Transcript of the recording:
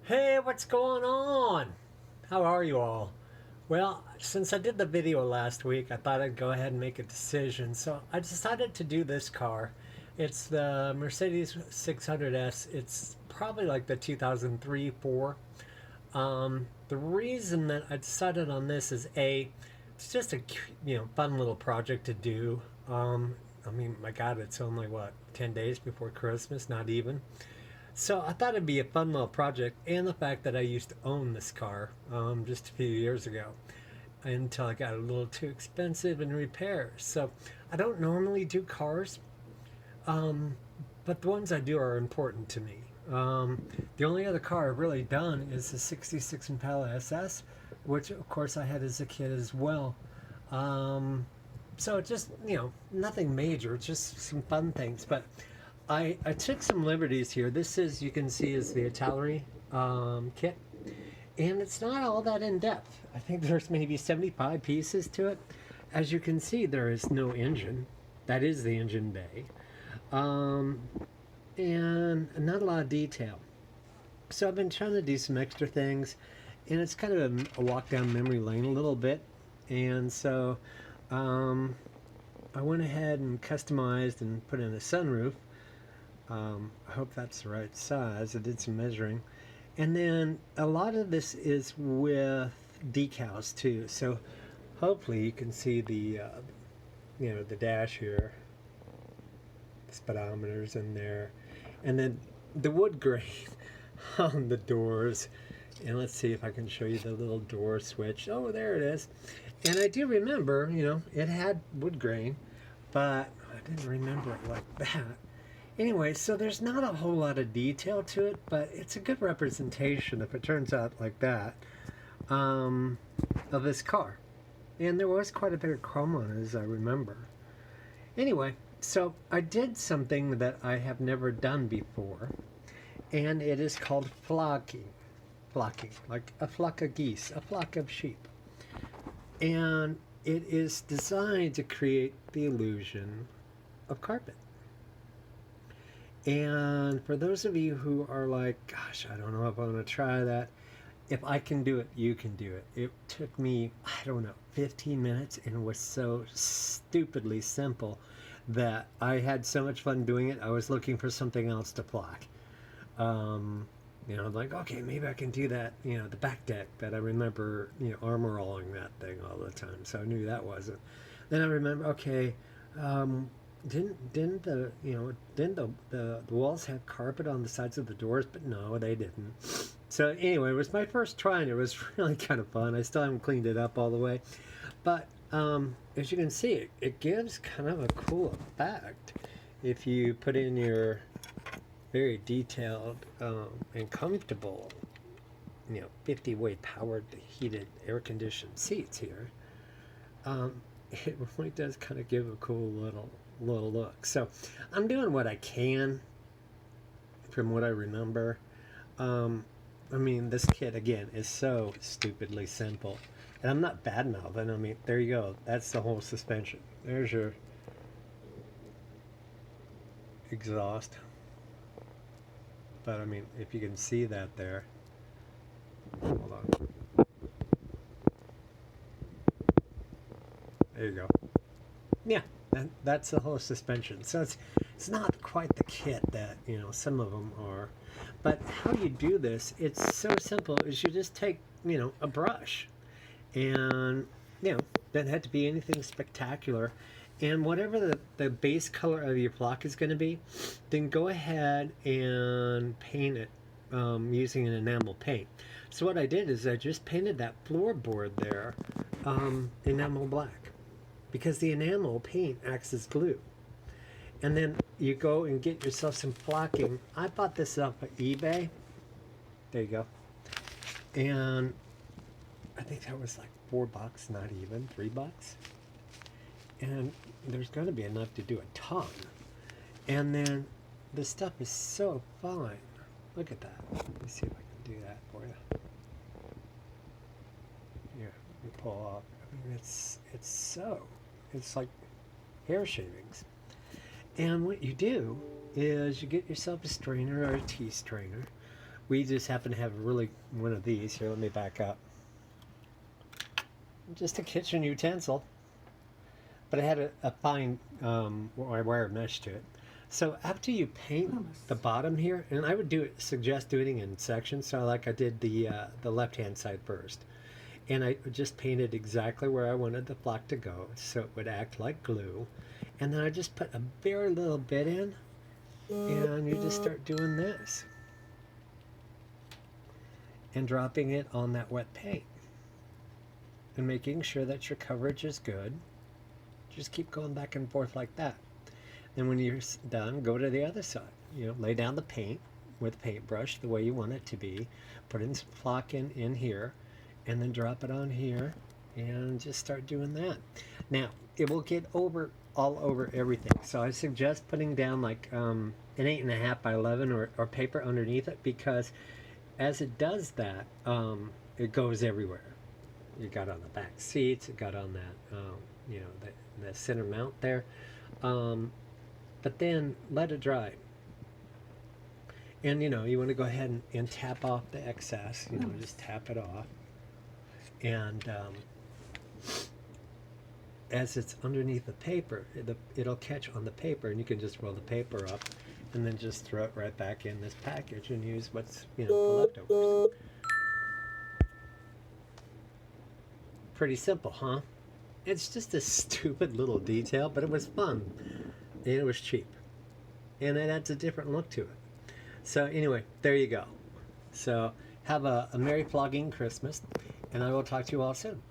Hey, what's going on? How are you all? Well, since I did the video last week, I thought I'd go ahead and make a decision. So I decided to do this car. It's the Mercedes 600S. It's probably like the 2003 4. The reason that I decided on this is it's just a fun little project to do. I mean, my God, it's only what 10 days before Christmas, not even. So I thought it'd be a fun little project, and the fact that I used to own this car just a few years ago until I got a little too expensive in repairs. So I don't normally do cars, um, but the ones I do are important to me. The only other car I've really done is the 66 Impala SS, which of course I had as a kid as well. Um, so just, nothing major, just some fun things. But I took some liberties here. This is, you can see, is the Italeri kit. And it's not all that in depth. I think there's maybe 75 pieces to it. As you can see, there is no engine. That is the engine bay. Um, and not a lot of detail. So I've been trying to do some extra things. And it's kind of a walk down memory lane a little bit. And so um, I went ahead and customized and put in a sunroof. I hope that's the right size. I did some measuring. And then a lot of this is with decals too. So hopefully you can see the dash here. The speedometer's in there. And then the wood grain on the doors. And let's see if I can show you the little door switch. Oh, there it is. And I do remember, it had wood grain, but I didn't remember it like that. Anyway, so there's not a whole lot of detail to it, but it's a good representation, if it turns out like that, of this car. And there was quite a bit of chrome on it, as I remember. Anyway, so I did something that I have never done before, and it is called flocking. Flocking, like a flock of geese, a flock of sheep. And it is designed to create the illusion of carpet. And for those of you who are like, gosh, I don't know if I'm going to try that. If I can do it, you can do it. It took me, I don't know, 15 minutes, and it was so stupidly simple that I had so much fun doing it. I was looking for something else to block. Like, okay, maybe I can do that, the back deck that I remember, armor rolling that thing all the time. So I knew that wasn't. Then I remember, okay, didn't the walls have carpet on the sides of the doors? But no, they didn't. So anyway, it was my first try, and it was really kind of fun. I still haven't cleaned it up all the way, but as you can see, it gives kind of a cool effect if you put in your very detailed and comfortable 50-weight powered heated air conditioned seats here. It really does kind of give a cool little look. So I'm doing what I can from what I remember. I mean, this kit again is so stupidly simple, and I'm not bad mouthing. I mean, there you go. That's the whole suspension. There's your exhaust. But I mean, if you can see that there, hold on. There you go. Yeah, that's the whole suspension. So it's not quite the kit that some of them are. But how you do this, it's so simple. Is you just take a brush, and doesn't have to be anything spectacular. And whatever the base color of your block is going to be, then go ahead and paint it using an enamel paint. So what I did is I just painted that floorboard there enamel black, because the enamel paint acts as glue. And then you go and get yourself some flocking. I bought this off of eBay. There you go. And I think that was like $4, not even $3. And there's going to be enough to do a ton. And then the stuff is so fine. Look at that. Let me see if I can do that for you. Here, let me pull off. I mean, it's like hair shavings. And what you do is you get yourself a strainer or a tea strainer, We just happen to have really one of these. Here, let me back up. Just a kitchen utensil. But I had a fine wire mesh to it. So after you paint the bottom here, and I would suggest doing it in sections. So like I did the left-hand side first. And I just painted exactly where I wanted the flock to go so it would act like glue. And then I just put a very little bit in, and you just start doing this. And dropping it on that wet paint. And making sure that your coverage is good. Just keep going back and forth like that. And when you're done, go to the other side. You know, lay down the paint with a paintbrush the way you want it to be. Put in some flock in here. And then drop it on here. And just start doing that. Now, it will get all over everything. So I suggest putting down like an 8.5 by 11 or paper underneath it. Because as it does that, it goes everywhere. It got on the back seats. It got on that, you know, the center mount there. But then let it dry. And, you know, you want to go ahead and tap off the excess. You know, just tap it off. And as it's underneath the paper, it'll catch on the paper, and you can just roll the paper up and then just throw it right back in this package and use what's, you know, the leftovers. Pretty simple, huh? It's just a stupid little detail, but it was fun. And it was cheap. And it adds a different look to it. So anyway, there you go. So have a Merry Flogging Christmas, and I will talk to you all soon.